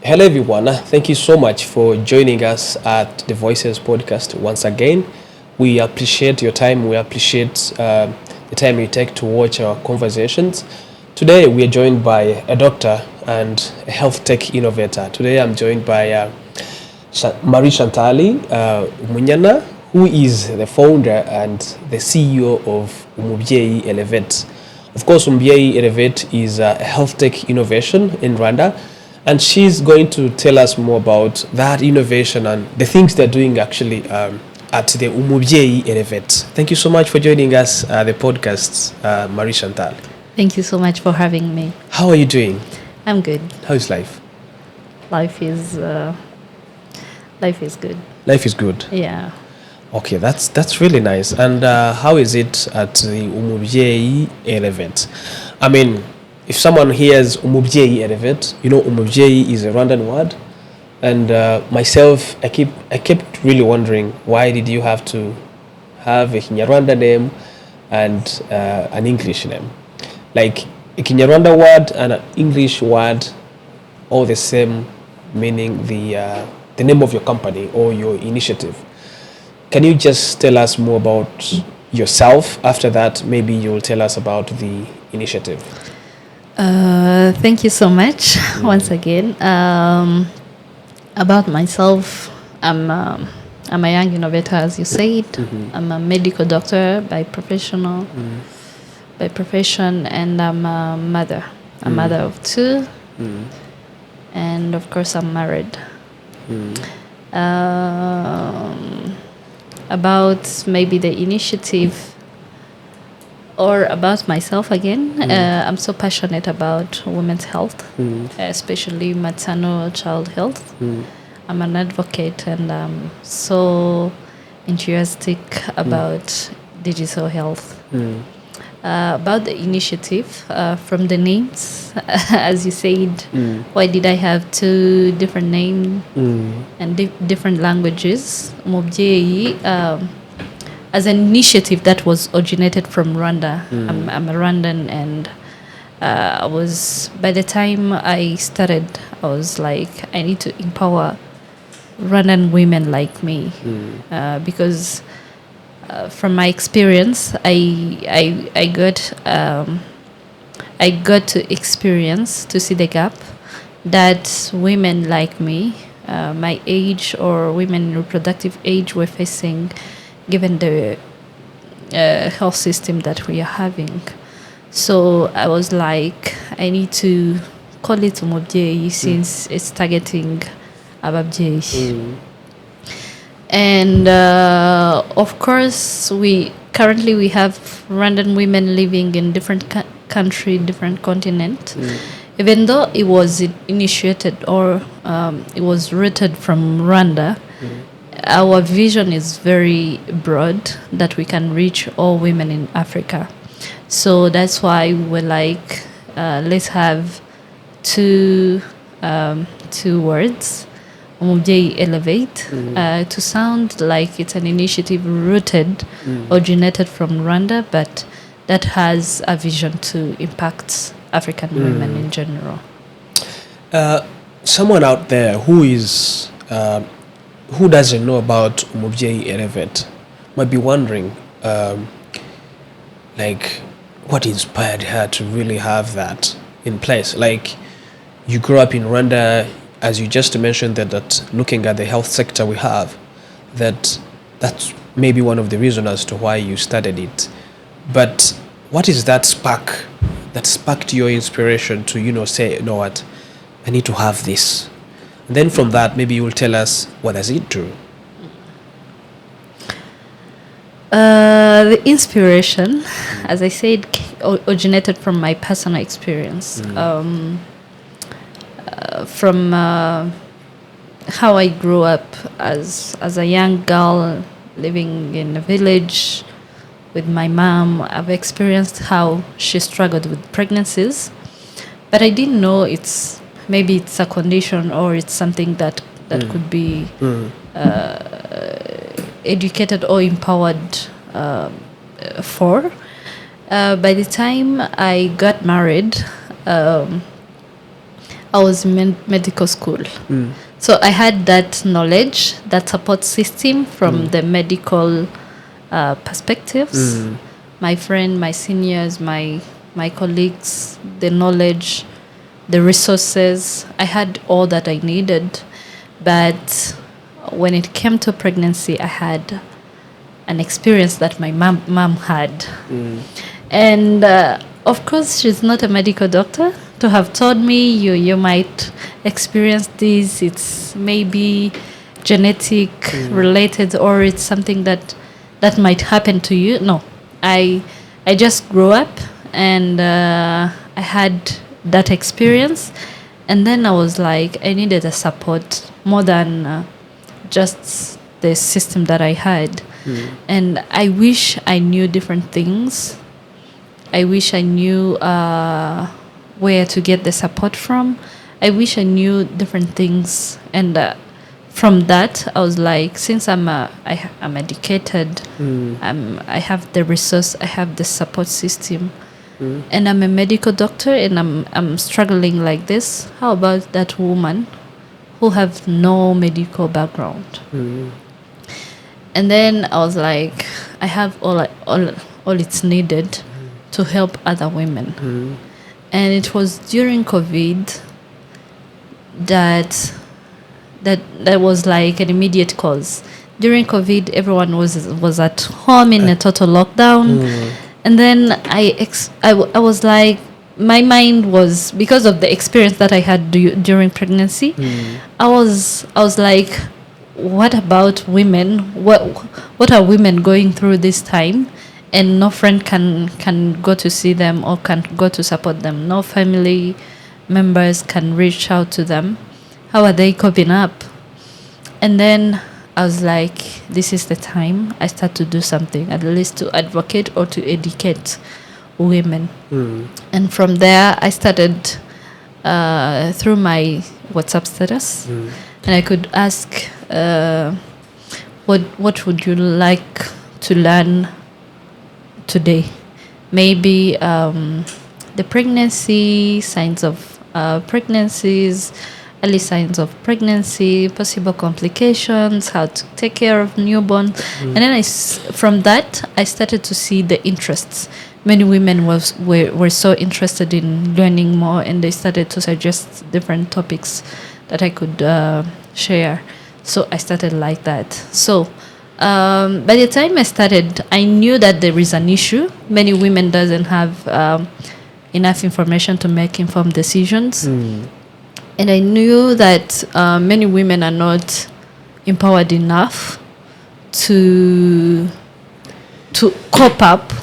Hello, everyone. Thank you so much for joining us at the Voices podcast once again. We appreciate your time. We appreciate the time you take to watch our conversations. Today, we are joined by a doctor and a health tech innovator. Today, I'm joined by Marie Chantal Umunyana, who is the founder and the CEO of Umubyeyi Elevate. Of course, Umubyeyi Elevate is a health tech innovation in Rwanda. And she's going to tell us more about that innovation and the things they're doing actually at the Umubyeyi Elevate. Thank you so much for joining us the podcast, Marie Chantal. Thank you so much for having me. How are you doing? I'm good. How's life? Life is good. Life is good. Yeah. Okay, that's really nice. And how is it at the Umubyeyi Elevate? I mean, if someone hears Umubyeyi Elevate, you know Umubyeyi is a Rwandan word, and myself, I kept really wondering, why did you have to have a Kinyarwanda name and an English name? Like a Kinyarwanda word and an English word, all the same, meaning the name of your company or your initiative. Can you just tell us more about yourself? After that, maybe you'll tell us about the initiative. Thank you so much once again. About myself, I'm a young innovator, as you said. I'm a medical doctor by profession, and I'm a mother. A mother of two, and of course, I'm married. About maybe the initiative. Or about myself again, I'm so passionate about women's health, especially maternal child health. I'm an advocate and I'm so enthusiastic about digital health. About the initiative, from the names, as you said, why did I have two different names and different languages? Umubyeyi, as an initiative that was originated from Rwanda. I'm a Rwandan, and by the time I started, I was like, I need to empower Rwandan women like me, because from my experience, I got to experience, to see the gap that women like me, my age or women in reproductive age, were facing, given the health system that we are having. So I was like, I need to call it Umubyeyi since it's targeting ababyeyi. And of course, we currently have Rwandan women living in different country, different continent. Even though it was initiated or it was rooted from Rwanda, our vision is very broad, that we can reach all women in Africa. So that's why we're like, let's have two words, Umubyeyi Elevate, to sound like it's an initiative originated from Rwanda, but that has a vision to impact African women in general. Someone out there who doesn't know about Umubyeyi Elevate might be wondering, like, what inspired her to really have that in place? Like, you grew up in Rwanda, as you just mentioned, that looking at the health sector we have, that's maybe one of the reasons as to why you started it. But what is that spark that sparked your inspiration to, say, you know what, I need to have this? And then from that, maybe you will tell us, what does it do? The inspiration, as I said, originated from my personal experience. From how I grew up as a young girl living in a village with my mom. I've experienced how she struggled with pregnancies, but I didn't know maybe it's a condition or it's something that could be educated or empowered for. By the time I got married, I I was in medical school. So I had that knowledge, that support system from the medical perspectives. My friend, my seniors, my colleagues, the knowledge, the resources. I had all that I needed. But when it came to pregnancy, I had an experience that my mom had. And of course, she's not a medical doctor. To have told me you might experience this, it's maybe genetic related, or it's something that might happen to you. No, I just grew up, and I had that experience, and then I was like, I needed a support more than just the system that I had. And I wish I knew different things. I wish I knew where to get the support from. I wish I knew different things. And from that, I was like, since I'm educated, I have the resource, I have the support system, and I'm a medical doctor, and I'm struggling like this. How about that woman who have no medical background? And then I was like, I have all it's needed to help other women. And it was during COVID that was like an immediate cause. During COVID, everyone was at home in a total lockdown. And then I was like, my mind was, because of the experience that I had during pregnancy, I was like, what about women? What are women going through this time? And no friend can go to see them or can go to support them. No family members can reach out to them. How are they coping up? And then I was like, this is the time I start to do something, at least to advocate or to educate women. And from there, I started through my WhatsApp status, and I could ask, what would you like to learn today? Maybe the pregnancy, signs of pregnancies, early signs of pregnancy, possible complications, how to take care of newborn. And then from that, I started to see the interests. Many women were so interested in learning more, and they started to suggest different topics that I could share. So I started like that. So by the time I started, I knew that there is an issue. Many women doesn't have enough information to make informed decisions. And I knew that many women are not empowered enough to cope up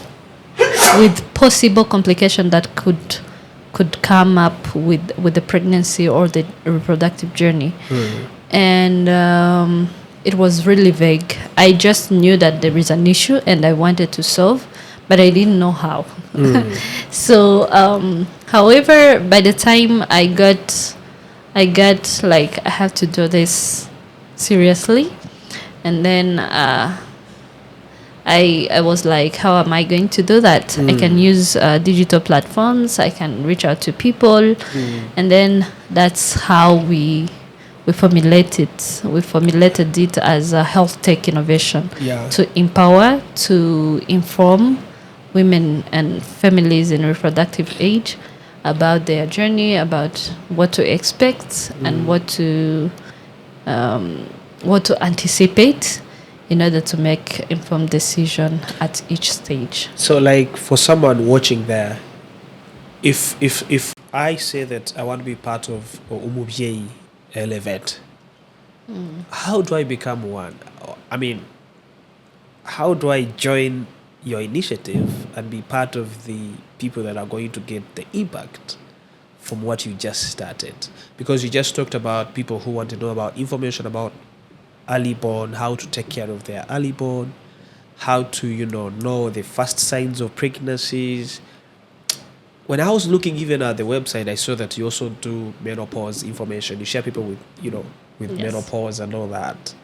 with possible complication that could come up with the pregnancy or the reproductive journey. And it was really vague. I just knew that there is an issue and I wanted to solve, but I didn't know how. So, however, by the time I got like, I have to do this seriously, and then I was like, how am I going to do that? I can use digital platforms, I can reach out to people, and then that's how we formulated it as a health tech innovation, to empower, to inform women and families in reproductive age about their journey, about what to expect and what to anticipate in order to make informed decision at each stage. So, like, for someone watching there, if I say that I want to be part of Umubyeyi Elevate, how do I become one? I mean, how do I join your initiative and be part of the people that are going to get the impact from what you just started? Because you just talked about people who want to know about information about early born, how to take care of their early born, how to know the first signs of pregnancies. When I was looking even at the website, I saw that you also do menopause information. You share people with with menopause and all that.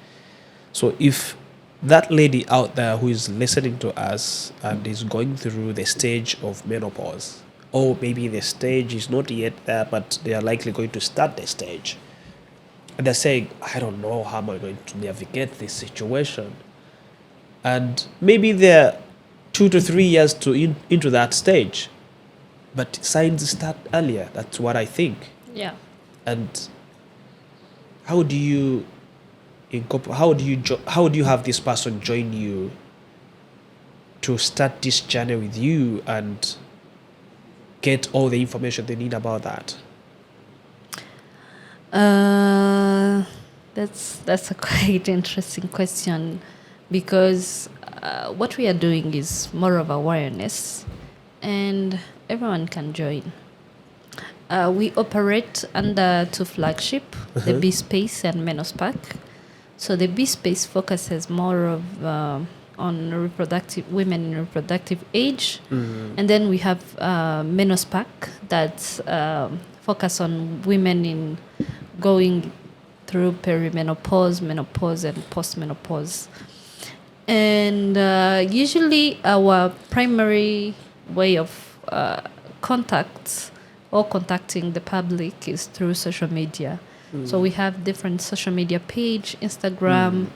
So if that lady out there who is listening to us and is going through the stage of menopause, or maybe the stage is not yet there, but they are likely going to start the stage. And they're saying, I don't know how am I going to navigate this situation. And maybe they're 2 to 3 years into that stage, but signs start earlier. That's what I think. Yeah. And how do you how do you have this person join you to start this journey with you and get all the information they need about that? That's a quite interesting question, because what we are doing is more of awareness, and everyone can join. We operate under two flagship, the B Space and Menospac. So the B Space focuses more of on reproductive women in reproductive age, and then we have Menospac that focus on women in going through perimenopause, menopause, and postmenopause. And usually our primary way of contact or contacting the public is through social media. So we have different social media page, Instagram,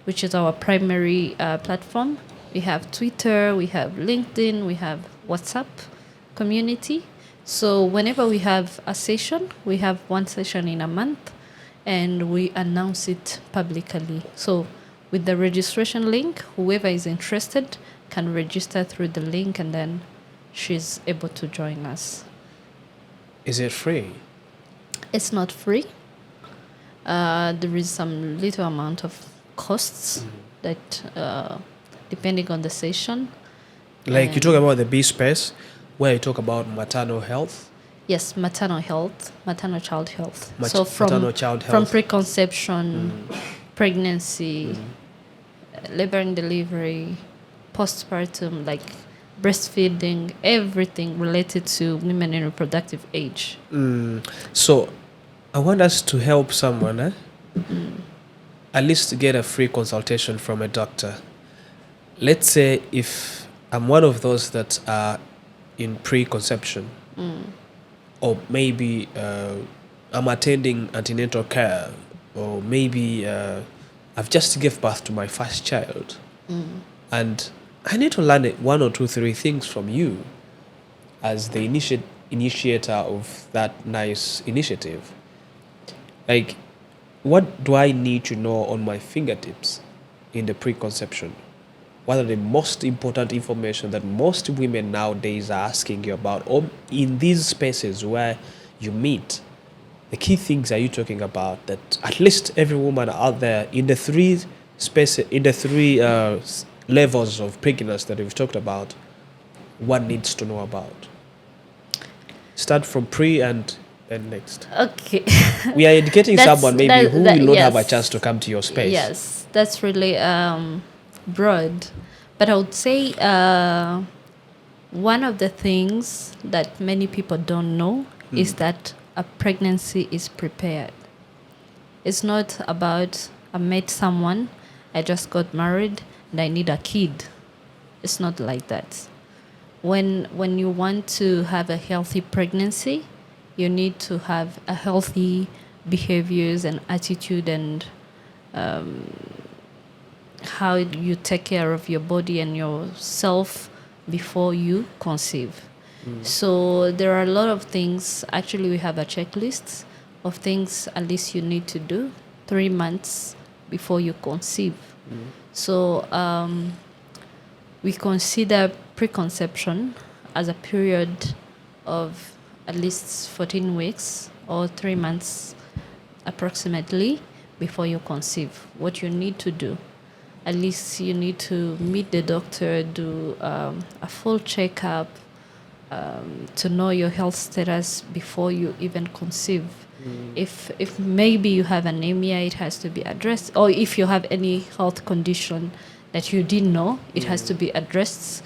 which is our primary platform. We have Twitter, we have LinkedIn, we have WhatsApp community. So whenever we have a session, we have one session in a month, and we announce it publicly. So with the registration link, whoever is interested can register through the link, and then she's able to join us. Is it free? It's not free. There is some little amount of costs that, depending on the session. Like you talk about the B space, where you talk about maternal health. Yes, maternal health, maternal child health. Maternal child from health. preconception, pregnancy, labor and delivery, postpartum, like breastfeeding, everything related to women in reproductive age. So I want us to help someone, at least to get a free consultation from a doctor. Let's say if I'm one of those that are in preconception, or maybe I'm attending antenatal care, or maybe I've just given birth to my first child, and I need to learn 1 or 2, 3 things from you as the initiator of that nice initiative. Like, what do I need to know on my fingertips in the preconception? What are the most important information that most women nowadays are asking you about, or in these spaces where you meet? The key things are you talking about that at least every woman out there in the three levels of pregnancy that we've talked about, one needs to know about? Start from pre and then next. Okay. We are educating someone maybe who will not have a yes. chance to come to your space. Yes, that's really broad. But I would say one of the things that many people don't know is that a pregnancy is prepared. It's not about I met someone, I just got married, and I need a kid. It's not like that. When you want to have a healthy pregnancy, you need to have a healthy behaviors and attitude, and how you take care of your body and yourself before you conceive. So there are a lot of things. Actually, we have a checklist of things at least you need to do 3 months before you conceive. So we consider preconception as a period of at least 14 weeks or 3 months approximately before you conceive. What you need to do, at least you need to meet the doctor, do a full checkup, to know your health status before you even conceive. If maybe you have anemia, it has to be addressed. Or if you have any health condition that you didn't know, it has to be addressed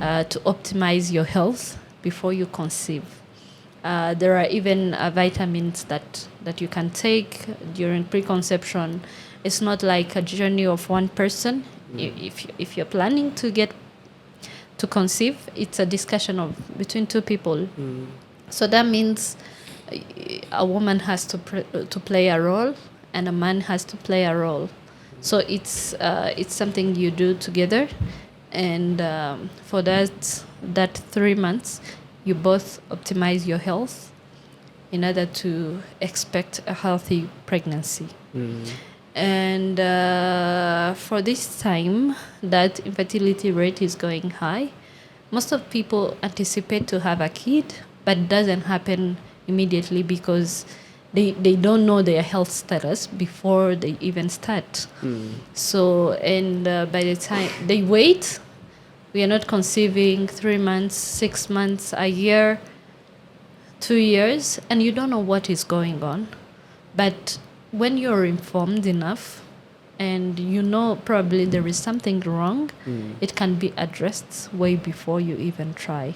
to optimize your health before you conceive. There are even vitamins that you can take during preconception. It's not like a journey of one person. If you're planning to get to conceive, it's a discussion of between two people. So that means a woman has to play a role, and a man has to play a role. So it's something you do together, and for that 3 months, you both optimize your health in order to expect a healthy pregnancy. And for this time, that infertility rate is going high. Most of people anticipate to have a kid, but it doesn't happen immediately because they don't know their health status before they even start. So, and by the time they wait, we are not conceiving 3 months, 6 months, a year, 2 years, and you don't know what is going on. But when you're informed enough and you know probably there is something wrong, it can be addressed way before you even try.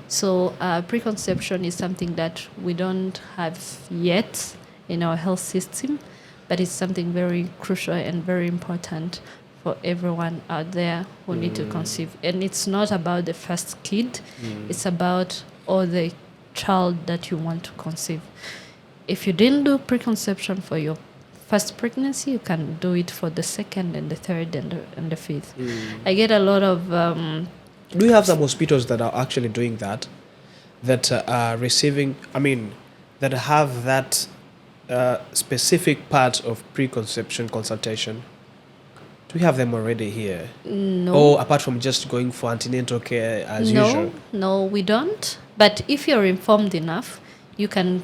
So preconception is something that we don't have yet in our health system, but it's something very crucial and very important for everyone out there who need to conceive. And it's not about the first kid, it's about all the child that you want to conceive. If you didn't do preconception for your first pregnancy, you can do it for the second and the third and the fifth. I get a lot of... Do you have some hospitals that are actually doing that are receiving, that have that specific part of preconception consultation? Do we have them already here? No. Or apart from just going for antenatal care as usual? No, we don't. But if you're informed enough, you can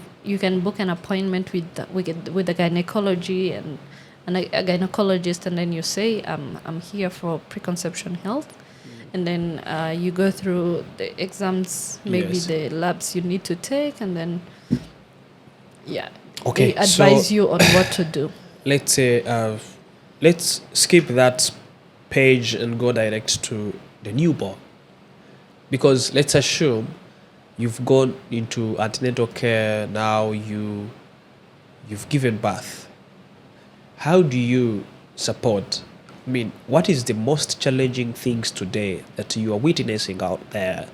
book an appointment with a gynecology and a gynecologist, and then you say, I'm here for preconception health. And then you go through the exams, maybe the labs you need to take, and then okay, they advise you on what to do. Let's say, let's skip that page and go direct to the newborn. Because let's assume you've gone into antenatal care, now you've given birth. How do you support? What is the most challenging things today that you are witnessing out there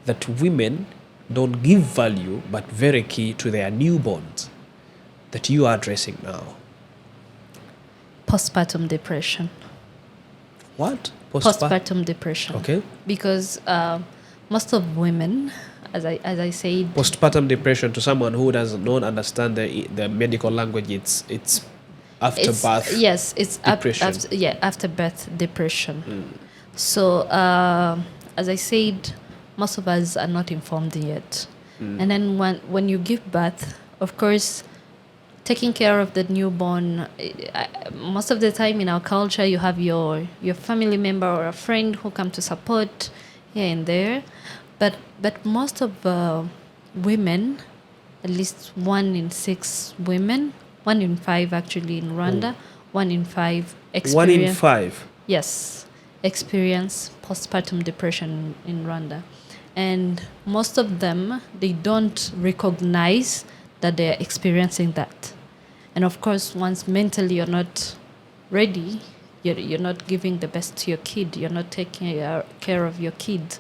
that women don't give value but very key to their newborns that you are addressing now? Postpartum depression. What? Postpartum depression. Okay. Because most of women, as I said, postpartum depression, to someone who does not understand the medical language, it's after birth. Yes, it's depression. After birth depression. So as I said, most of us are not informed yet. And then when you give birth, of course, taking care of the newborn, most of the time in our culture, you have your family member or a friend who come to support here and there. But most of women, at least 1 in 6 women, 1 in 5 actually in Rwanda, 1 in 5 experience. 1 in 5? Yes, experience postpartum depression in Rwanda. And most of them, they don't recognize that they're experiencing that. And of course, once mentally you're not ready, you're not giving the best to your kid, you're not taking care of your kid.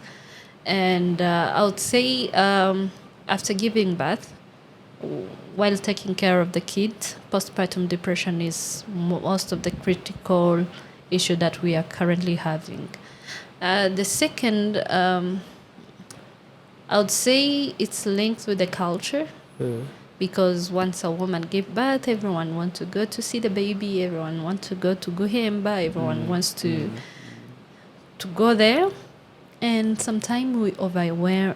And I would say after giving birth, while taking care of the kid, postpartum depression is most of the critical issue that we are currently having. The second, I would say it's linked with the culture. Because once a woman gives birth, everyone wants to go to see the baby, everyone wants to go to Guhemba, everyone wants to go there. And sometimes we overwhelm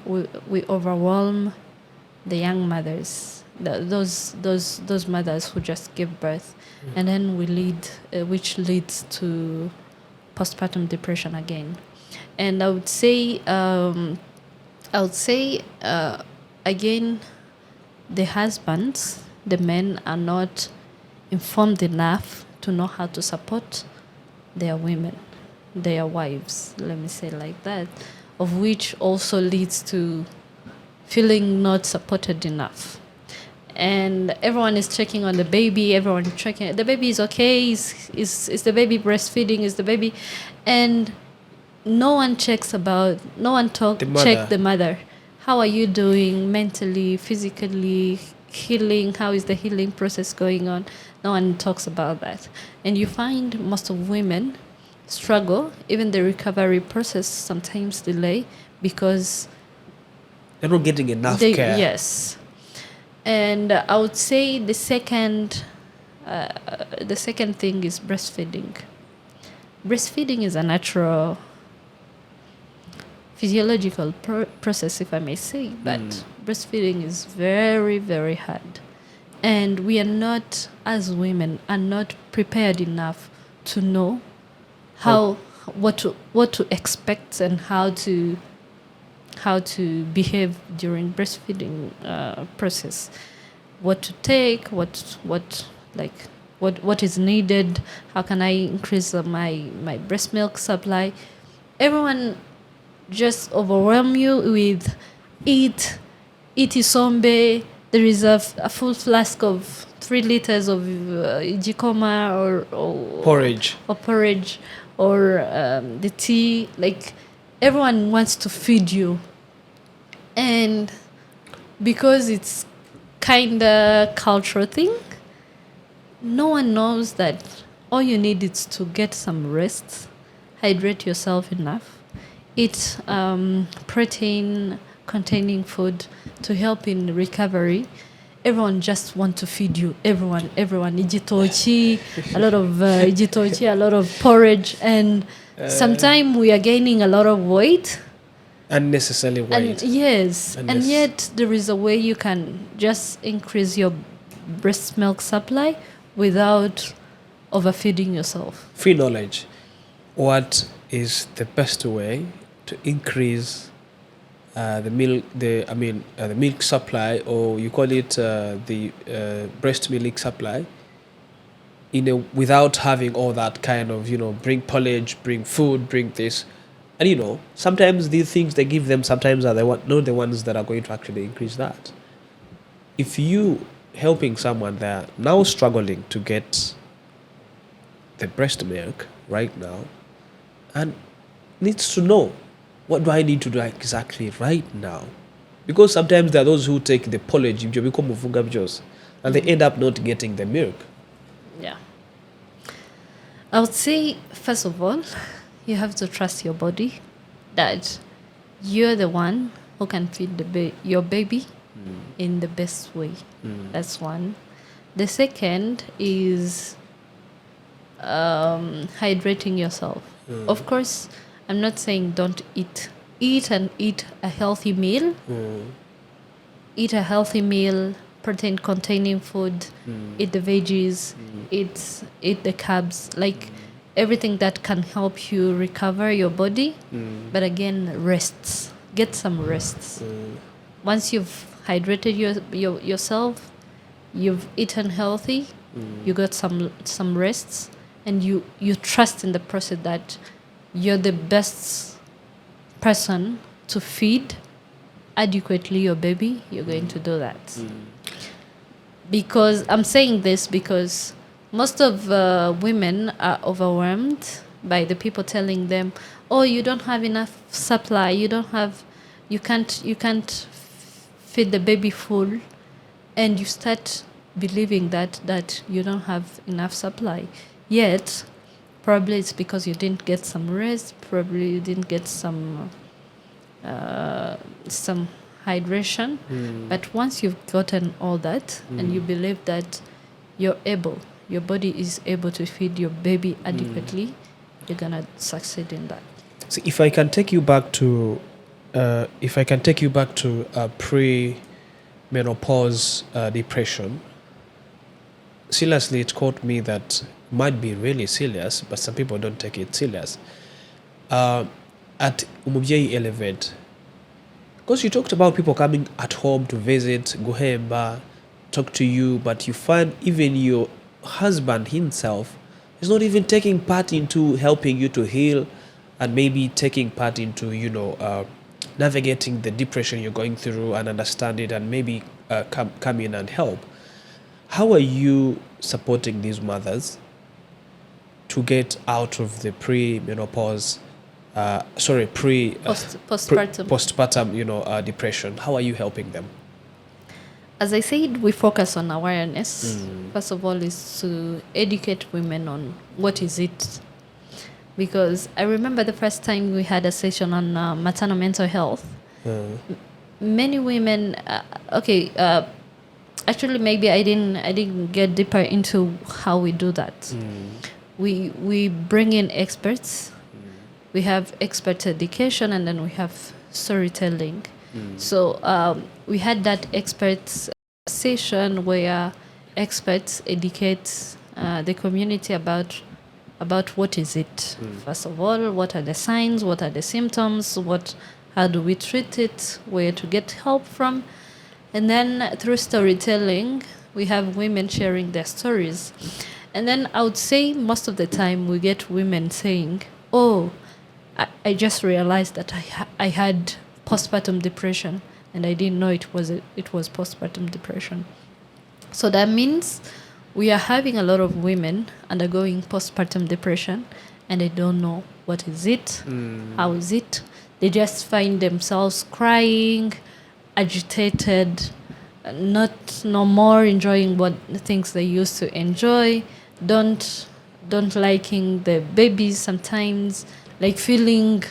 the young mothers, those mothers who just give birth, and then which leads to postpartum depression again. And I would say again, the husbands, the men are not informed enough to know how to support their women, their wives, let me say like that, of which also leads to feeling not supported enough. And everyone is checking on the baby, everyone is checking, the baby is okay, is the baby breastfeeding, is the baby... And no one check mother. the mother. How are you doing mentally, physically, healing? How is the healing process going on? No one talks about that. And you find most of women struggle, even the recovery process sometimes delay because They're not getting enough care. yes. And I would say the second thing is breastfeeding. Breastfeeding is a natural physiological process, if I may say, but breastfeeding is very, very hard. And we are not, as women, are not prepared enough to know what to expect and how to behave during breastfeeding process. What to take, what is needed, how can I increase my breast milk supply. Everyone just overwhelm you with eat isombe. There is a full flask of 3 liters of jikoma or Porridge. or the tea. Like, everyone wants to feed you, and because it's kind of cultural thing, no one knows that all you need is to get some rest, hydrate yourself enough, eat protein containing food to help in recovery. Everyone just want to feed you. Everyone. Ijitochi, a lot of ijitochi, a lot of porridge, and sometimes we are gaining a lot of weight. Unnecessarily weight. And yet there is a way you can just increase your breast milk supply without overfeeding yourself. Free knowledge. What is the best way to increase the milk supply, or you call it the breast milk supply, without having all that kind of, bring porridge, bring food, bring this. And sometimes these things they give them sometimes are not the ones that are going to actually increase that. If you helping someone that now struggling to get the breast milk right now and needs to know, what do I need to do exactly right now? Because sometimes there are those who take the porridge and they end up not getting the milk. Yeah. I would say, first of all, you have to trust your body that you're the one who can feed your baby in the best way. That's one. The second is hydrating yourself. Of course, I'm not saying don't eat. Eat a healthy meal. Eat a healthy meal, protein-containing food. Eat the veggies. Eat the carbs. Like everything that can help you recover your body. But again, rests. Get some rests. Once you've hydrated yourself, you've eaten healthy, you got some rests, and you trust in the process that you're the best person to feed adequately your baby, you're going to do that. Because I'm saying this because most of women are overwhelmed by the people telling them, oh, you don't have enough supply, you can't feed the baby full, and you start believing that you don't have enough supply. Yet probably it's because you didn't get some rest, probably you didn't get some hydration. But once you've gotten all that and you believe that your body is able to feed your baby adequately, you're gonna succeed in that. So if I can take you back to pre-menopause depression, seriously, it caught me that might be really serious, but some people don't take it serious. At Umubyeyi Elevate, because you talked about people coming at home to visit, Guhemba, talk to you, but you find even your husband himself is not even taking part into helping you to heal, and maybe taking part into navigating the depression you're going through and understand it, and maybe come in and help. How are you supporting these mothers to get out of the pre-menopause postpartum depression. How are you helping them? As I said, we focus on awareness. First of all, is to educate women on what is it. Because I remember the first time we had a session on maternal mental health. Many women, actually maybe I didn't get deeper into how we do that. We bring in experts. We have expert education, and then we have storytelling. So we had that experts session where experts educate the community about what is it. First of all, what are the signs, what are the symptoms, how do we treat it, where to get help from. And then through storytelling, we have women sharing their stories. And then I would say most of the time we get women saying, oh, I just realized that I had postpartum depression, and I didn't know it was postpartum depression. So that means we are having a lot of women undergoing postpartum depression, and they don't know what is it, how is it. They just find themselves crying, agitated, not no more enjoying what the things they used to enjoy, don't liking the babies sometimes, like feeling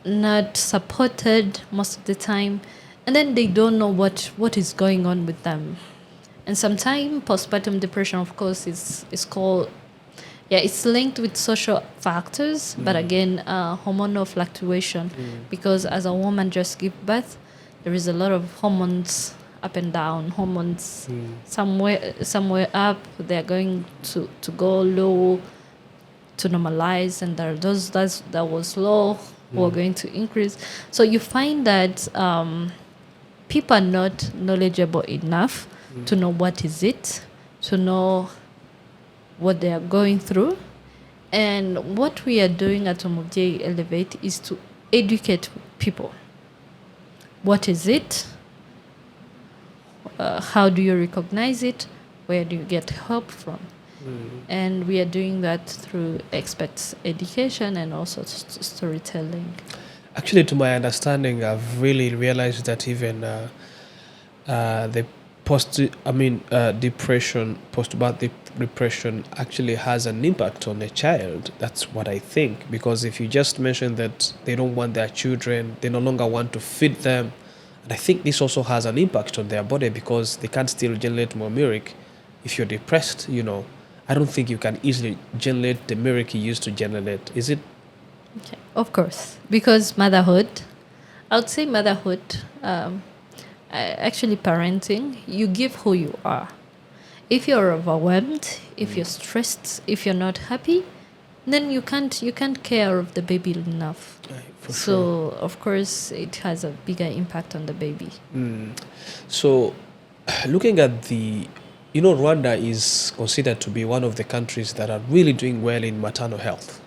not supported most of the time, and then they don't know what is going on with them. And sometimes postpartum depression, of course, is called, it's linked with social factors, but again, hormonal fluctuation, because as a woman just give birth, there is a lot of hormones up and down. Hormones somewhere up, they're going to go low to normalize, and there are those that was low who are going to increase. So you find that people are not knowledgeable enough to know what is it, to know what they are going through. And what we are doing at Umubyeyi Elevate is to educate people. What is it? How do you recognize it? Where do you get help from? And we are doing that through experts education and also storytelling. Actually, to my understanding, I've really realized that even the postpartum depression actually has an impact on a child. That's what I think. Because if you just mentioned that they don't want their children, they no longer want to feed them, and I think this also has an impact on their body because they can't still generate more milk. If you're depressed, I don't think you can easily generate the milk you used to generate. Is it? Okay. Of course, because motherhood, I would say motherhood, actually parenting, you give who you are. If you're overwhelmed, if you're stressed, if you're not happy, then you can't care of the baby enough. For So sure. of course it has a bigger impact on the baby. So looking at Rwanda is considered to be one of the countries that are really doing well in maternal health.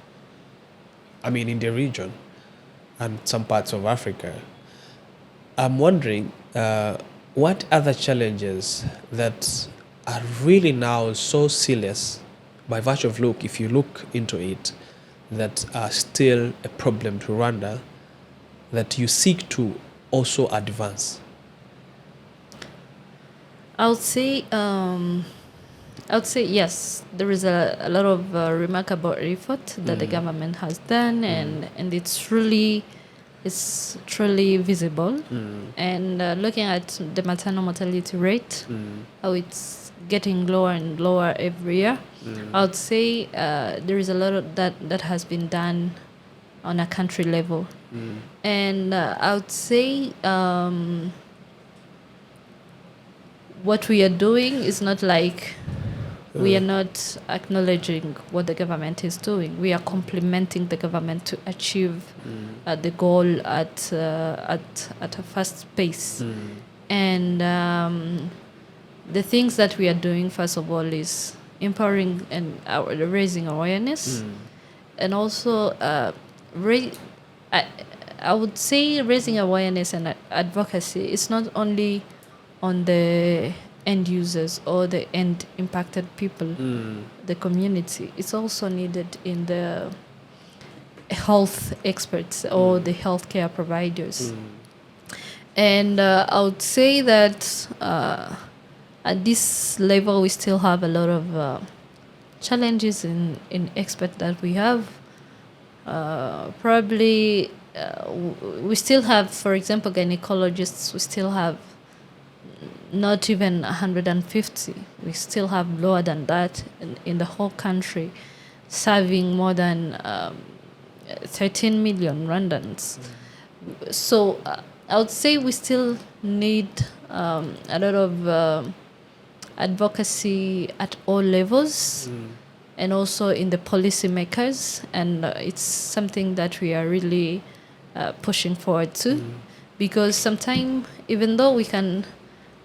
I mean, in the region and some parts of Africa. I'm wondering what other challenges that are really now so serious by virtue of if you look into it, that are still a problem to Rwanda that you seek to also advance. I would say yes. There is a lot of remarkable effort that the government has done, and it's truly visible. And looking at the maternal mortality rate, how it's getting lower and lower every year, I would say there is a lot of that has been done on a country level. And I would say what we are doing is not like we are not acknowledging what the government is doing. We are complementing the government to achieve the goal at a fast pace. And the things that we are doing, first of all, is empowering and raising awareness, and also I would say raising awareness and advocacy is not only on the end users or the end impacted people, the community. It's also needed in the health experts or the healthcare providers. And I would say that at this level, we still have a lot of challenges in experts that we have. Probably we still have, for example, gynecologists, we still have not even 150. We still have lower than that in the whole country, serving more than 13 million Rwandans. So I would say we still need a lot of advocacy at all levels and also in the policymakers. And it's something that we are really pushing forward to, because sometimes, even though we can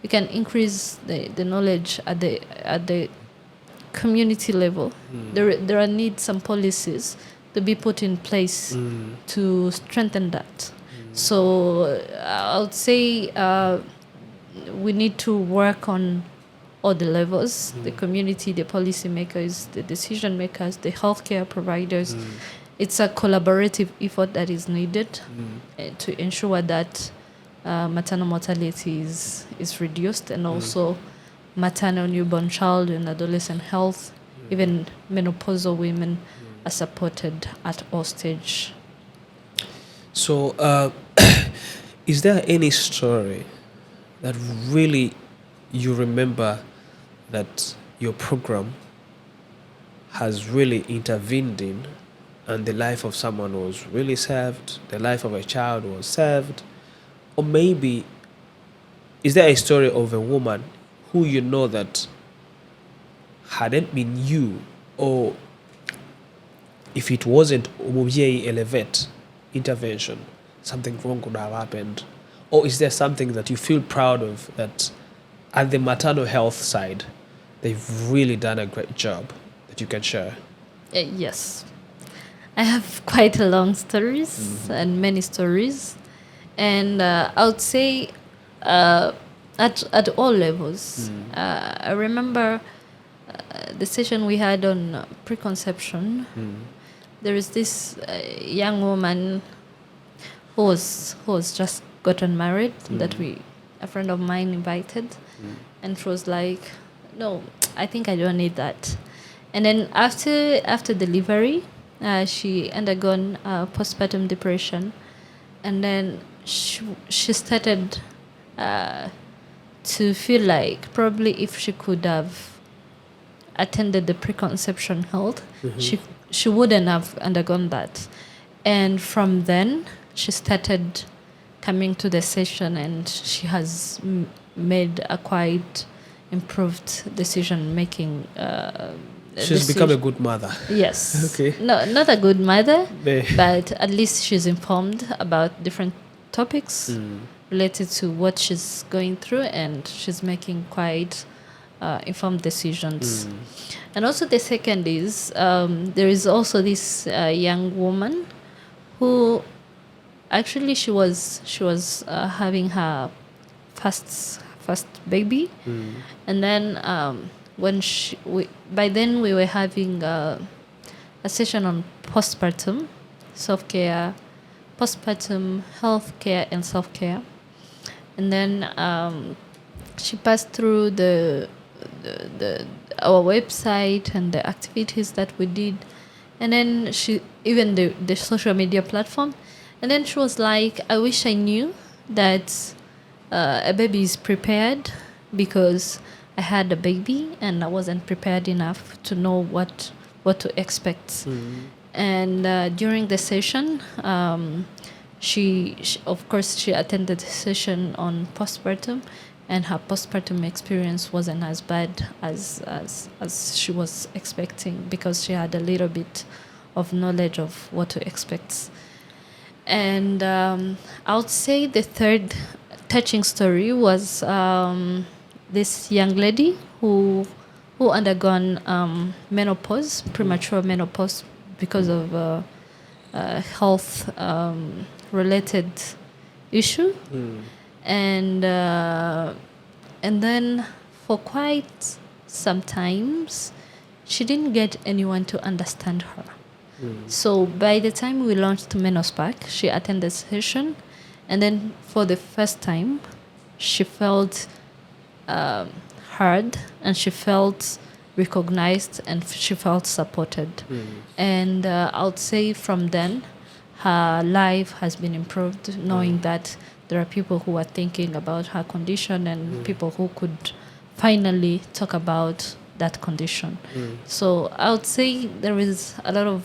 increase the knowledge at the community level, there are need some policies to be put in place to strengthen that. So I would say we need to work on all the levels: the community, the policymakers, the decision makers, the healthcare providers. It's a collaborative effort that is needed to ensure that maternal mortality is reduced, and also maternal, newborn child and adolescent health, even menopausal women are supported at all stage. So, is there any story that really you remember that your program has really intervened in, and the life of someone was really saved, the life of a child was saved? Or maybe, is there a story of a woman who you know that hadn't been you, or if it wasn't Umubyeyi Elevate intervention, something wrong could have happened? Or is there something that you feel proud of, that at the maternal health side, they've really done a great job, that you can share? Yes. I have quite a long stories and many stories. And I would say at all levels. I remember the session we had on preconception. There is this young woman who was just gotten married that a friend of mine invited, and she was like, "No, I think I don't need that." And then after delivery, she undergone postpartum depression, and then she started to feel like probably if she could have attended the preconception health, she wouldn't have undergone that. And from then, she started coming to the session, and she has made a quite improved decision making. She's become a good mother. Yes. Okay. No, not a good mother, but at least she's informed about different topics related to what she's going through, and she's making quite informed decisions. And also the second is there is also this young woman who actually she was having her first baby, and then by then we were having a session on postpartum self-care, postpartum healthcare and self-care. And then she passed through our website and the activities that we did, and then she even the social media platform. And then she was like, I wish I knew that a baby is prepared, because I had a baby and I wasn't prepared enough to know what to expect. And during the session, she of course she attended the session on postpartum, and her postpartum experience wasn't as bad as she was expecting, because she had a little bit of knowledge of what to expect. And I would say the third touching story was this young lady who undergone menopause, premature menopause, because of health related issue. And then for quite some times she didn't get anyone to understand her. So by the time we launched Menospark, she attended session, and then for the first time, she felt heard, and she felt recognized, and she felt supported. And I would say from then, her life has been improved, knowing that there are people who are thinking about her condition, and people who could finally talk about that condition. So I would say there is a lot of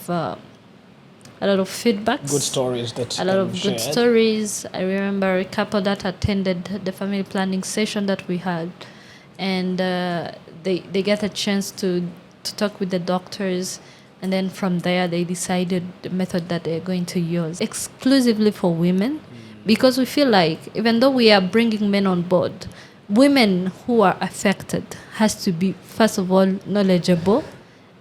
feedbacks, Good stories that a lot of good shared. stories. I remember a couple that attended the family planning session that we had, and they get a chance to talk with the doctors, and then from there they decided the method that they're going to use exclusively for women, because we feel like even though we are bringing men on board, women who are affected has to be, first of all, knowledgeable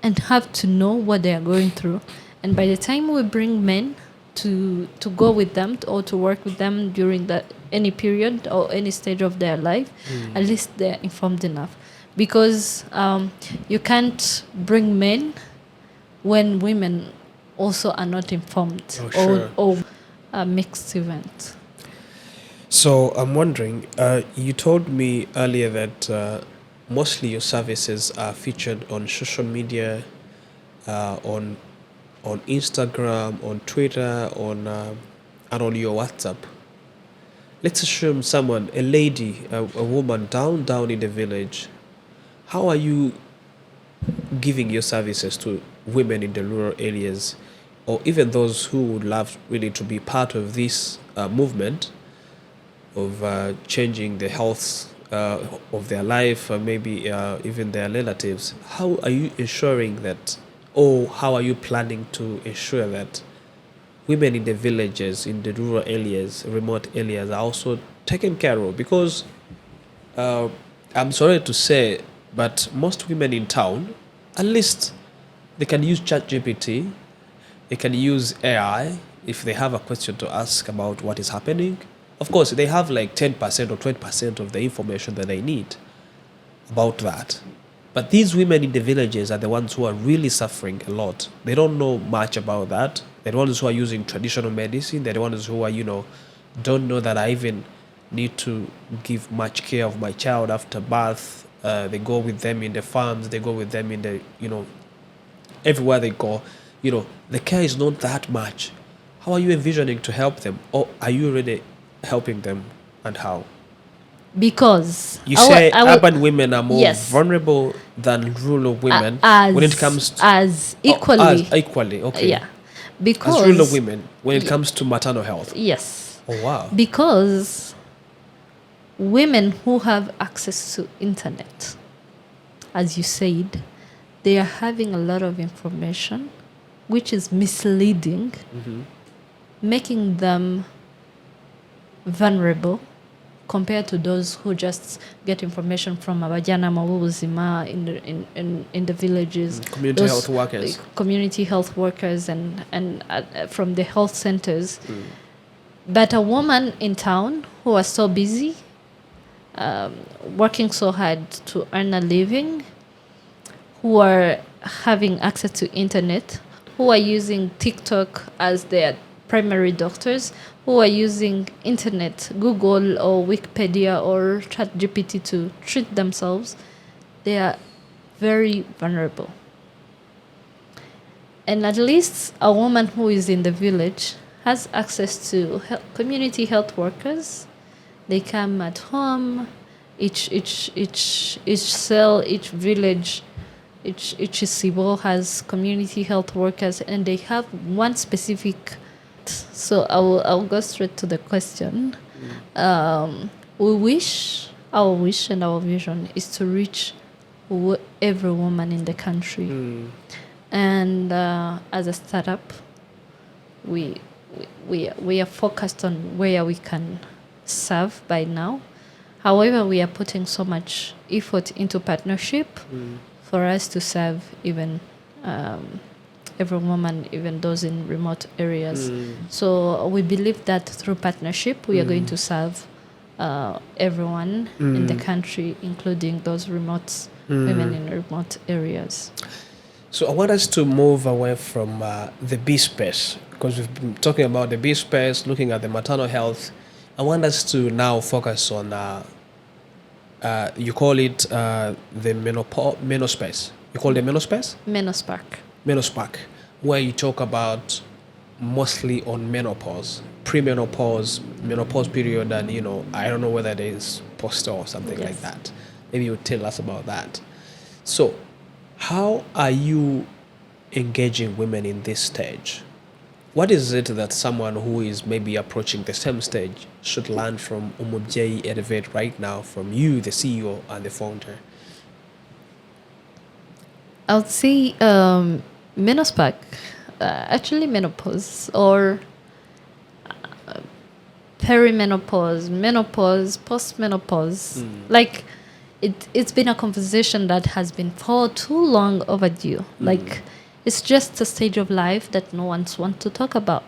and have to know what they are going through. And by the time we bring men to go with them or to work with them during any period or any stage of their life, at least they're informed enough. Because you can't bring men when women also are not informed, or a mixed event. So I'm wondering, you told me earlier that mostly your services are featured on social media, on Instagram, on Twitter, and on your WhatsApp. Let's assume someone, a lady, a woman down in the village. How are you giving your services to women in the rural areas, or even those who would love really to be part of this movement of changing the health of their life, or maybe even their relatives? How are you ensuring that, or how are you planning to ensure that women in the villages, in the rural areas, remote areas, are also taken care of? Because I'm sorry to say, but most women in town, at least they can use ChatGPT, they can use AI if they have a question to ask about what is happening. Of course, they have like 10% or 20% of the information that they need about that. But these women in the villages are the ones who are really suffering a lot. They don't know much about that. They're the ones who are using traditional medicine. They're the ones who are, don't know that I even need to give much care of my child after birth. They go with them in the farms. They go with them in the, everywhere they go. The care is not that much. How are you envisioning to help them? Or are you already helping them, and how? Because you say urban women are more vulnerable than rural women when it comes to as equally okay. Yeah, because as rural women when it comes to maternal health. Yes. Oh wow. Because women who have access to internet, as you said, they are having a lot of information which is misleading, making them vulnerable compared to those who just get information from Abajana Mawuzima in the villages, community health workers, and from the health centers. But a woman in town who are so busy, working so hard to earn a living, who are having access to internet, who are using TikTok as their primary doctors, who are using internet, Google or Wikipedia or ChatGPT to treat themselves, they are very vulnerable. And at least a woman who is in the village has access to community health workers. They come at home, each cell, each village, each Sibo has community health workers, and they have one specific. So I'll go straight to the question. Our wish and our vision is to reach every woman in the country. And as a startup, we are focused on where we can serve by now. However, we are putting so much effort into partnership for us to serve even every woman, even those in remote areas. So we believe that through partnership, we are going to serve everyone in the country, including those women in remote areas. So I want us to move away from the B space because we've been talking about the B space, looking at the maternal health. I want us to now focus on you call it the menospace. You call it menospace? Menospark. Menospark, where you talk about mostly on menopause, premenopause, menopause period, and I don't know whether there is post or something like Yes. that. Maybe you tell us about that. So, how are you engaging women in this stage? What is it that someone who is maybe approaching the same stage should learn from Umubyeyi Elevate right now, from you, the CEO and the founder? I would say menospark, actually menopause or perimenopause, menopause, postmenopause. Like it's been a conversation that has been for too long overdue. Like it's just a stage of life that no one's want to talk about.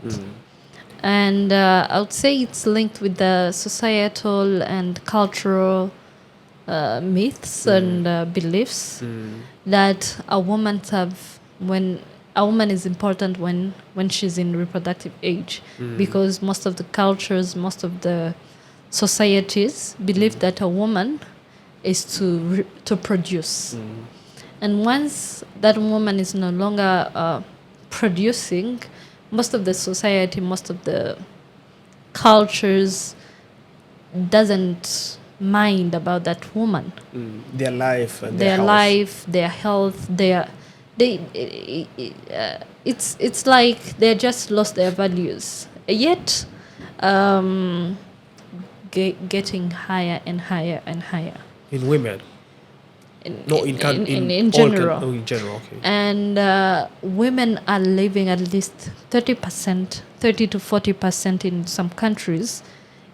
And I would say it's linked with the societal and cultural myths and beliefs that a woman is important when she's in reproductive age, because most of the cultures, most of the societies believe that a woman is to produce. And once that woman is no longer producing, most of the society, most of the cultures doesn't mind about that woman. Their life and Their health. life, their health, it's like they just lost their values. Yet, getting higher and higher and higher. In women? In all general. in general, okay. And women are living at least 30% to 40% in some countries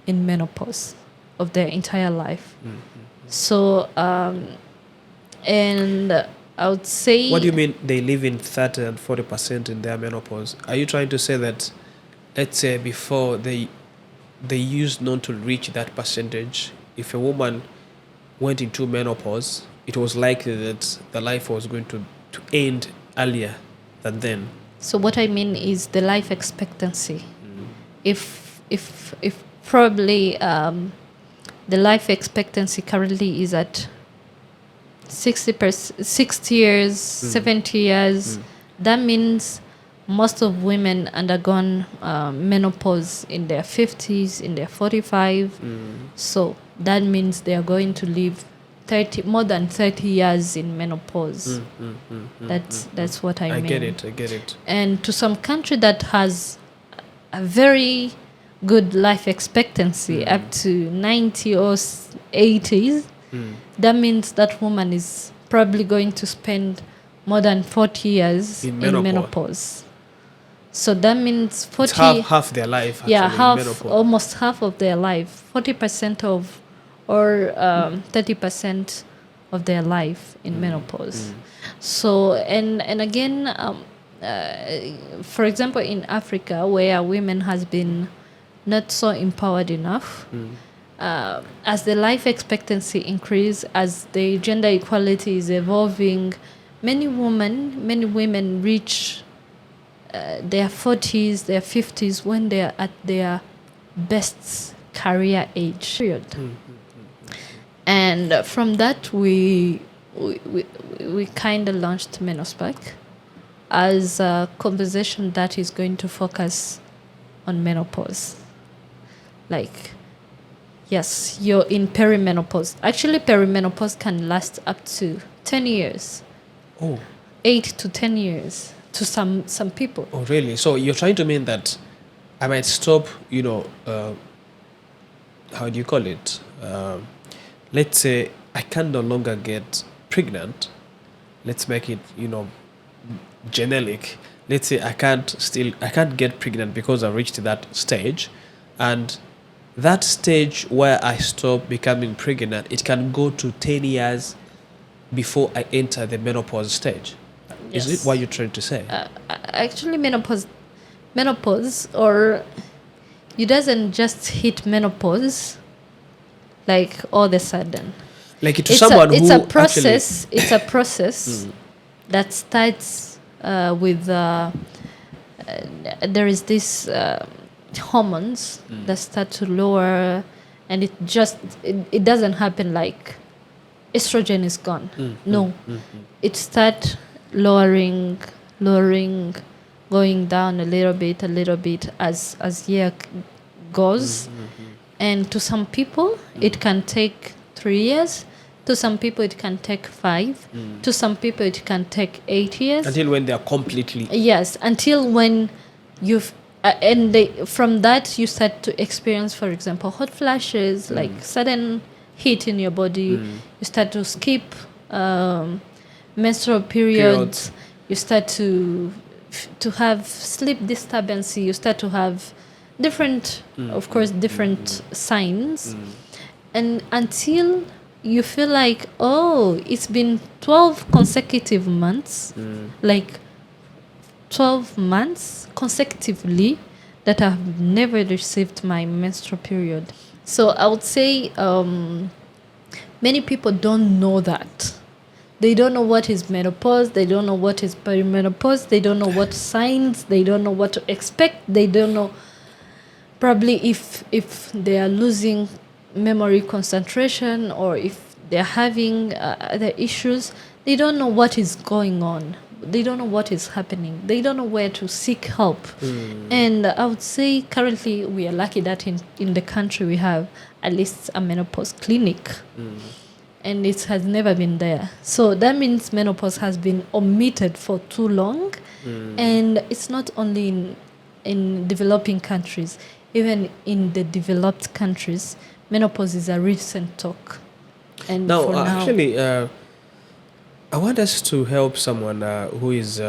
in menopause of their entire life. So, and I would say... What do you mean they live in 30 and 40% in their menopause? Are you trying to say that, let's say, before they used not to reach that percentage, if a woman went into menopause, it was likely that the life was going to end earlier than then? So what I mean is the life expectancy. If probably the life expectancy currently is at 60 years, 70 years, that means most of women undergone menopause in their 50s, in their 45. So that means they are going to live more than 30 years in menopause. That's what I mean. I get it. And to some country that has a very good life expectancy up to 90 or 80s, that means that woman is probably going to spend more than 40 years in menopause. So that means 40... It's half their life, actually, in menopause. Almost half of their life, 40% of, or 30% of their life in menopause. So, and again, for example, in Africa, where women has been not so empowered enough, as the life expectancy increase, as the gender equality is evolving, many women reach their 40s, their 50s when they are at their best career age period. And from that, we kind of launched Menospark as a conversation that is going to focus on menopause. Like, yes, you're in perimenopause. Actually, perimenopause can last up to 10 years. Oh. 8 to 10 years to some people. Oh, really? So you're trying to mean that I might stop, how do you call it? Let's say I can no longer get pregnant. Let's make it, generic. Let's say I can't get pregnant because I reached that stage. And that stage where I stop becoming pregnant, it can go to 10 years before I enter the menopause stage. Yes. Is it what you're trying to say? Actually, menopause, or you doesn't just hit menopause like all of a sudden. Like it's a process. It's a process that starts with there is this hormones that start to lower, and it doesn't happen like estrogen is gone. No, it start lowering, going down a little bit as year goes. And to some people, it can take 3 years. To some people, it can take 5. To some people, it can take 8 years. Until when they are completely... Yes, until when you've... from that, you start to experience, for example, hot flashes, like sudden heat in your body. You start to skip menstrual periods. You start to have sleep disturbance. You start to have different, of course, different signs. And until you feel like, oh, it's been 12 consecutive months, like 12 months consecutively that I've never received my menstrual period. So I would say many people don't know that. They don't know what is menopause. They don't know what is perimenopause. They don't know what signs. They don't know what to expect. They don't know probably if they are losing memory concentration, or if they're having other issues. They don't know what is going on. They don't know what is happening. They don't know where to seek help. And I would say currently we are lucky that in the country we have at least a menopause clinic. And it has never been there. So that means menopause has been omitted for too long. And it's not only in developing countries. Even in the developed countries, menopause is a recent talk. And now, actually, I want us to help someone who is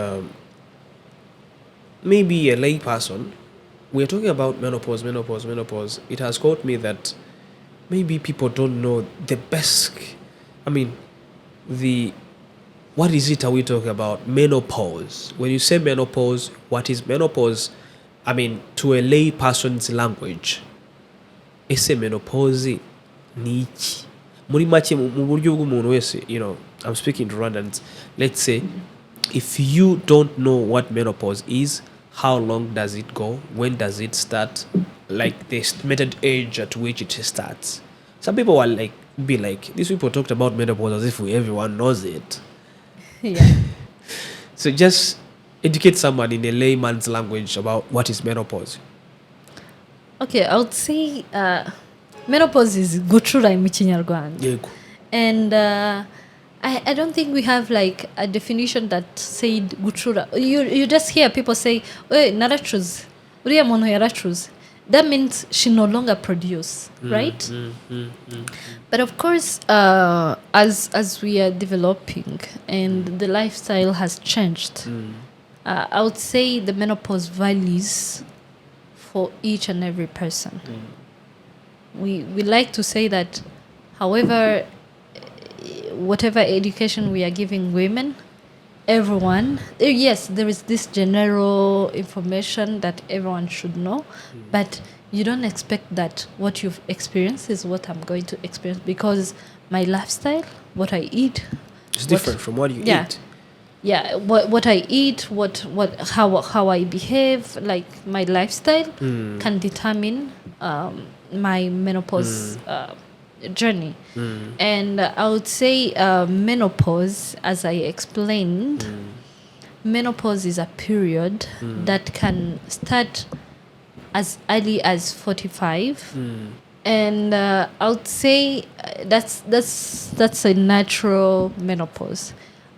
maybe a lay person. We're talking about menopause. It has caught me that maybe people don't know the best. I mean, what is it are we talking about? Menopause. When you say menopause, what is menopause? I mean, to a lay person's language, ese menopause ni iki? Muri make mu buryo bw'umuntu wese, you know, I'm speaking to Rwandans. Let's say, if you don't know what menopause is, how long does it go? When does it start? Like the estimated age at which it starts. Some people are like, these people talked about menopause as if everyone knows it. Yeah. So just educate someone in a layman's language about what is menopause. Okay, I would say menopause is gucura mu Kinyarwanda. Yego. And I don't think we have like a definition that said gucura. You just hear people say, "Hey, narachuze. Uriya muntu yarachuze." That means she no longer produce, right? But of course, as we are developing and the lifestyle has changed, I would say the menopause varies for each and every person. We like to say that, however, whatever education we are giving women, everyone, yes, there is this general information that everyone should know, but you don't expect that what you've experienced is what I'm going to experience, because my lifestyle, what I eat, it's different from what you eat. Yeah, what I eat, how I behave, like my lifestyle can determine my menopause journey. And I would say menopause, as I explained, menopause is a period that can start as early as 45. And I would say that's a natural menopause.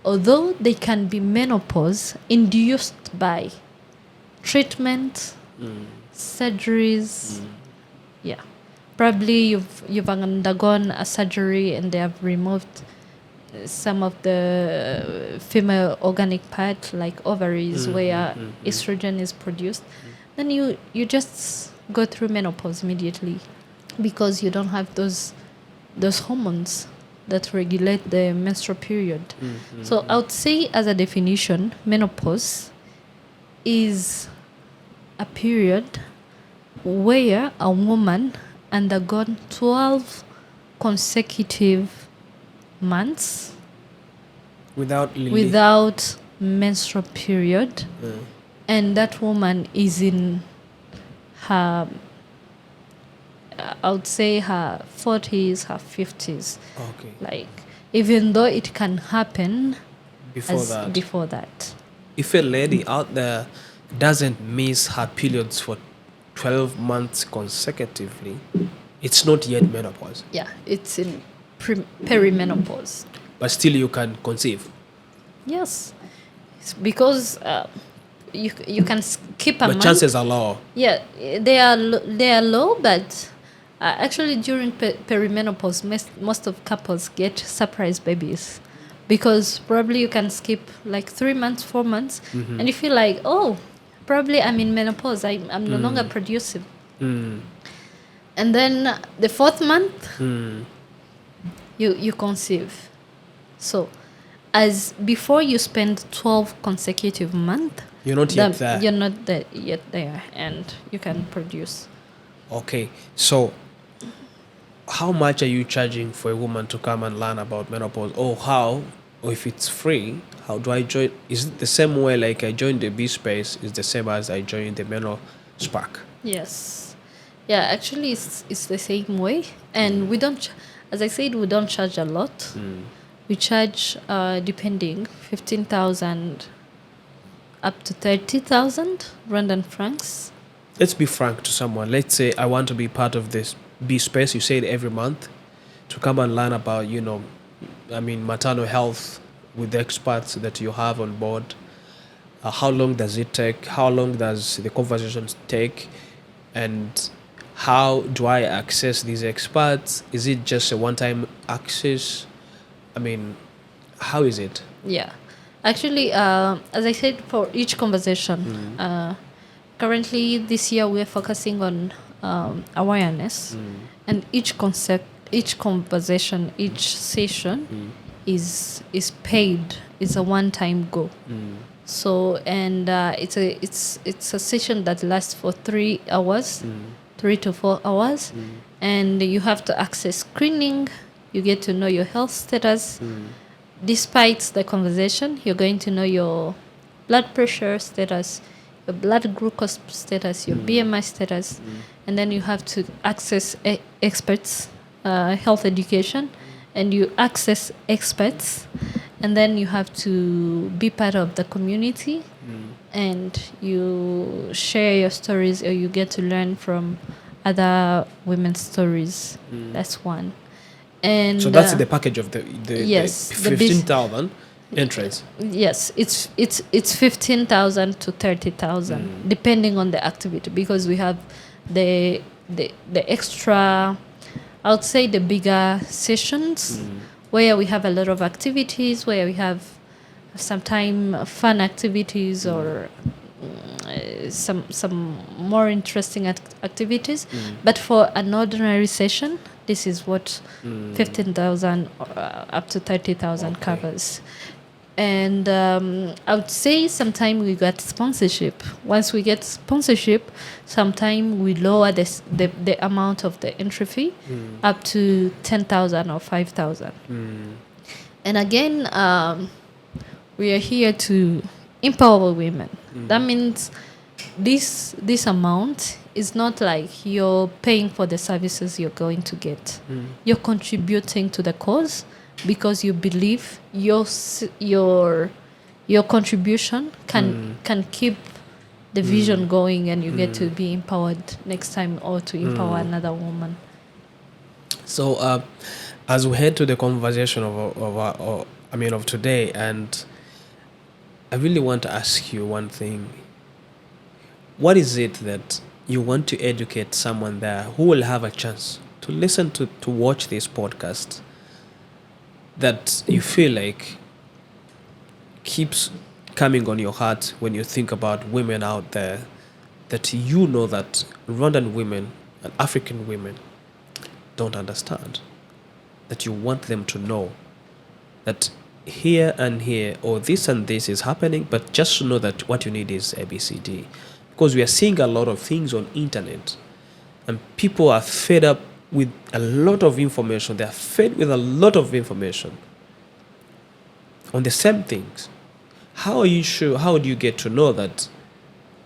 Although they can be menopause induced by treatment, surgeries. Yeah. Probably you've undergone a surgery and they have removed some of the female organic part, like ovaries, where estrogen is produced. Then you just go through menopause immediately, because you don't have those hormones that regulate the menstrual period. So I would say, as a definition, menopause is a period where a woman undergone 12 consecutive months without menstrual period, and that woman is in her, I would say her 40s, her 50s. Okay. Like, even though it can happen Before that. If a lady out there doesn't miss her periods for 12 months consecutively, it's not yet menopause. Yeah, it's in perimenopause. But still you can conceive. Yes, it's because you can skip a But month. chances are low. Yeah, they are low, but actually during perimenopause, most of couples get surprise babies, because probably you can skip like 3 months, 4 months, and you feel like, oh, probably I'm in menopause. I'm no longer producing. And then the 4th month, you conceive. So, as before you spend 12 consecutive months, You're not yet there. you're not yet there, and you can produce. Okay, so how much are you charging for a woman to come and learn about menopause? Or if it's free, how do I join? Is it the same way like I joined the B space is the same as I joined the Menopause Spark? Yes. Yeah, actually it's the same way. And we don't, as I said, we don't charge a lot. We charge, depending, 15,000 up to 30,000 Rwandan francs. Let's be frank to someone. Let's say I want to be part of this B space. You said every month to come and learn about, maternal health with the experts that you have on board. How long does it take? How long does the conversations take? And how do I access these experts? Is it just a one-time access? I mean, how is it? Yeah. Actually, as I said, for each conversation, currently this year we are focusing on awareness, and each concept, each conversation, each session is paid. It's a one-time go. So, and it's a session that lasts for 3 hours, 3 to 4 hours, and you have to access screening. You get to know your health status. Despite the conversation, you're going to know your blood pressure status, your blood glucose status, your BMI status, and then you have to access experts, health education, and you access experts, and then you have to be part of the community, and you share your stories, or you get to learn from other women's stories. That's one. And so that's the package of the yes, the 15,000 entrance. Yes, it's 15,000 to 30,000 depending on the activity, because we have the extra, I would say the bigger sessions where we have a lot of activities, where we have sometimes fun activities or some more interesting activities. But for an ordinary session, this is what 15,000 up to 30,000 covers. And I would say sometimes we get sponsorship. Once we get sponsorship, sometimes we lower the amount of the entry fee up to 10,000 or 5,000. And again, we are here to empower women. That means this amount is not like you're paying for the services you're going to get. You're contributing to the cause because you believe your contribution can keep the vision going, and you get to be empowered next time, or to empower another woman. So as we head to the conversation of today, and I really want to ask you one thing. What is it that you want to educate someone there who will have a chance to listen to watch this podcast, that you feel like keeps coming on your heart when you think about women out there, that you know that Rwandan women and African women don't understand, that you want them to know that here and here, or this and this is happening, but just to know that what you need is ABCD? Because we are seeing a lot of things on internet, and people are fed up with a lot of information. They are fed with a lot of information. on the same things. How are you sure? How do you get to know that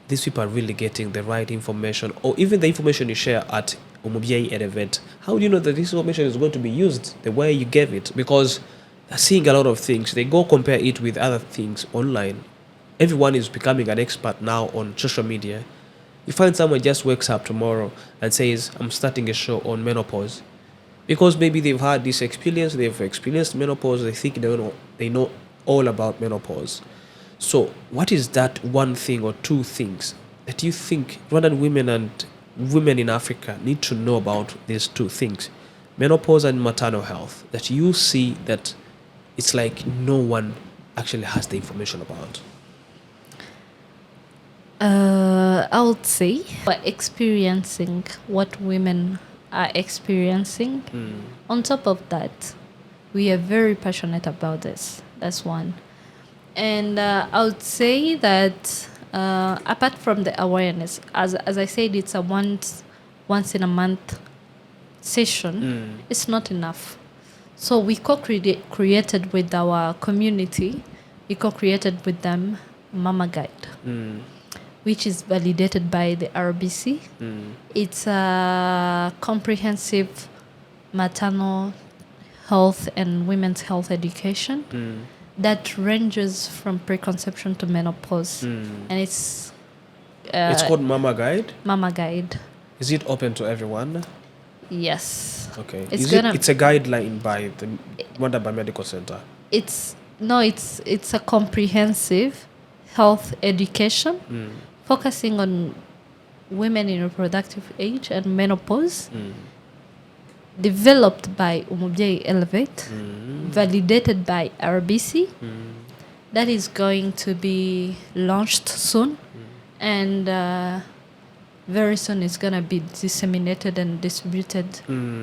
these people are really getting the right information, or even the information you share at Umubyeyi Elevate? How do you know that this information is going to be used the way you gave it? Because they're seeing a lot of things. They go compare it with other things online. Everyone is becoming an expert now on social media. You find someone just wakes up tomorrow and says, I'm starting a show on menopause. Because maybe they've had this experience, they've experienced menopause, they think they know all about menopause. So what is that one thing or two things that you think Rwandan women and women in Africa need to know about these two things, menopause and maternal health, that you see that it's like no one actually has the information about? I would say we're experiencing what women are experiencing. On top of that, we are very passionate about this. That's one. And I would say that apart from the awareness, as I said, it's a once in a month session. It's not enough. So we co-created with our community. We co-created with them Mama Guide, which is validated by the RBC. It's a comprehensive maternal health and women's health education that ranges from preconception to menopause. And it's called Mama Guide? Mama Guide. Is it open to everyone? Yes. Okay. It's It's a guideline by the Rwanda Biomedical Center? It's a comprehensive health education focusing on women in reproductive age and menopause, developed by Umubyeyi Elevate, validated by RBC, that is going to be launched soon, and very soon it's going to be disseminated and distributed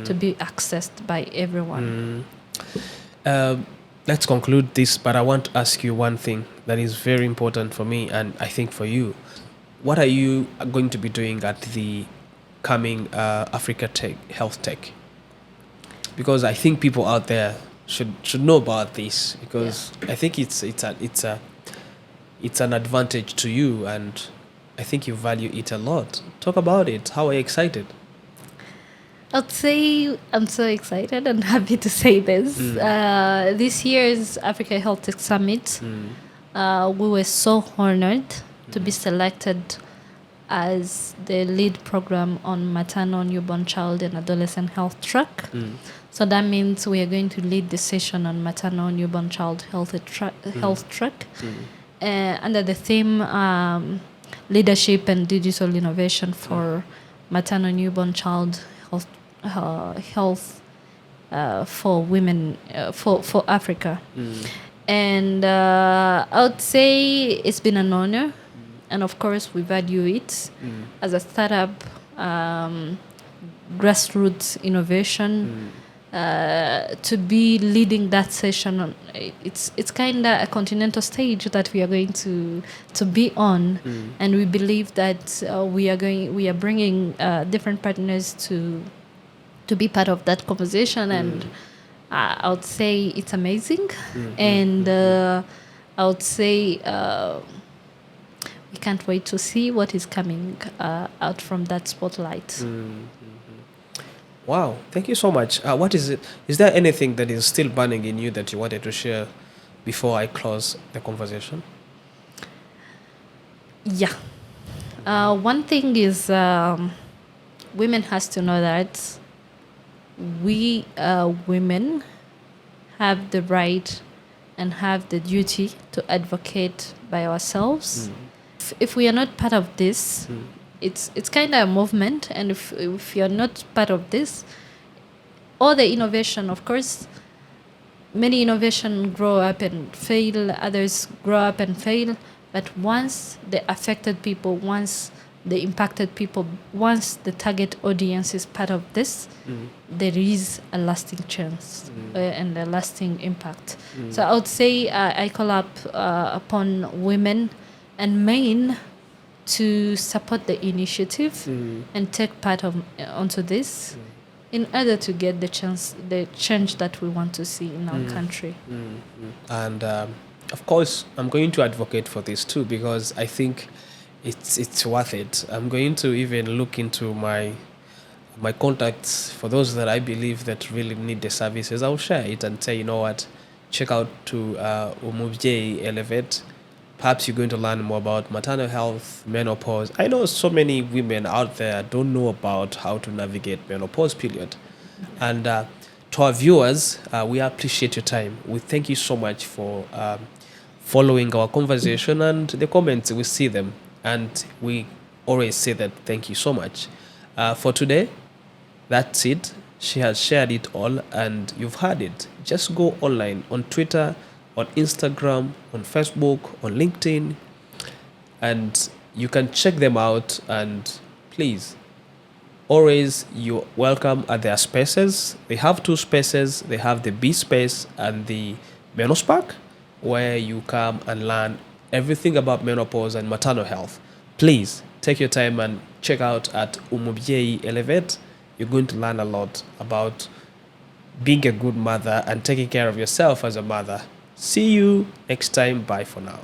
to be accessed by everyone. Let's conclude this, but I want to ask you one thing that is very important for me and I think for you. What are you going to be doing at the coming Africa Health Tech? Because I think people out there should know about this, because I think it's an advantage to you, and I think you value it a lot. Talk about it. How are you excited? I'd say I'm so excited and happy to say this. This year's Africa Health Tech Summit, we were so honored to be selected as the lead program on maternal, newborn, child, and adolescent health track. So that means we are going to lead the session on maternal, newborn, child health track under the theme leadership and digital innovation for maternal, newborn, child health for women for Africa. And I would say it's been an honor, and of course we value it as a startup, grassroots innovation. To be leading that session, it's kind of a continental stage that we are going to be on, and we believe that we are bringing different partners to be part of that conversation, and I would say it's amazing, and I would say we can't wait to see what is coming out from that spotlight. Wow, thank you so much. What is it? Is there anything that is still burning in you that you wanted to share before I close the conversation? Yeah. One thing is women has to know that we women have the right and have the duty to advocate by ourselves. If we are not part of this, it's kind of a movement, and if you're not part of this, all the innovation, of course, many innovation grow up and fail, others grow up and fail, but once the affected people, once the impacted people, once the target audience is part of this, there is a lasting chance and a lasting impact. So I would say I call up upon women and men to support the initiative and take part onto this. in order to get the change that we want to see in our country. And of course, I'm going to advocate for this too, because I think it's worth it. I'm going to even look into my contacts for those that I believe that really need the services. I'll share it and say, you know what, check out to Umubyeyi Elevate. Perhaps you're going to learn more about maternal health, menopause. I know so many women out there don't know about how to navigate menopause period. And to our viewers, we appreciate your time. We thank you so much for following our conversation and the comments. We see them, and we always say that thank you so much. For today, that's it. She has shared it all, and you've heard it. Just go online on Twitter, on Instagram, on Facebook, on LinkedIn, and you can check them out. And please, always you're welcome at their spaces. They have 2 spaces. They have the B space and the Menospark, where you come and learn everything about menopause and maternal health. Please take your time and check out at Umubyeyi Elevate. You're going to learn a lot about being a good mother and taking care of yourself as a mother. See you next time. Bye for now.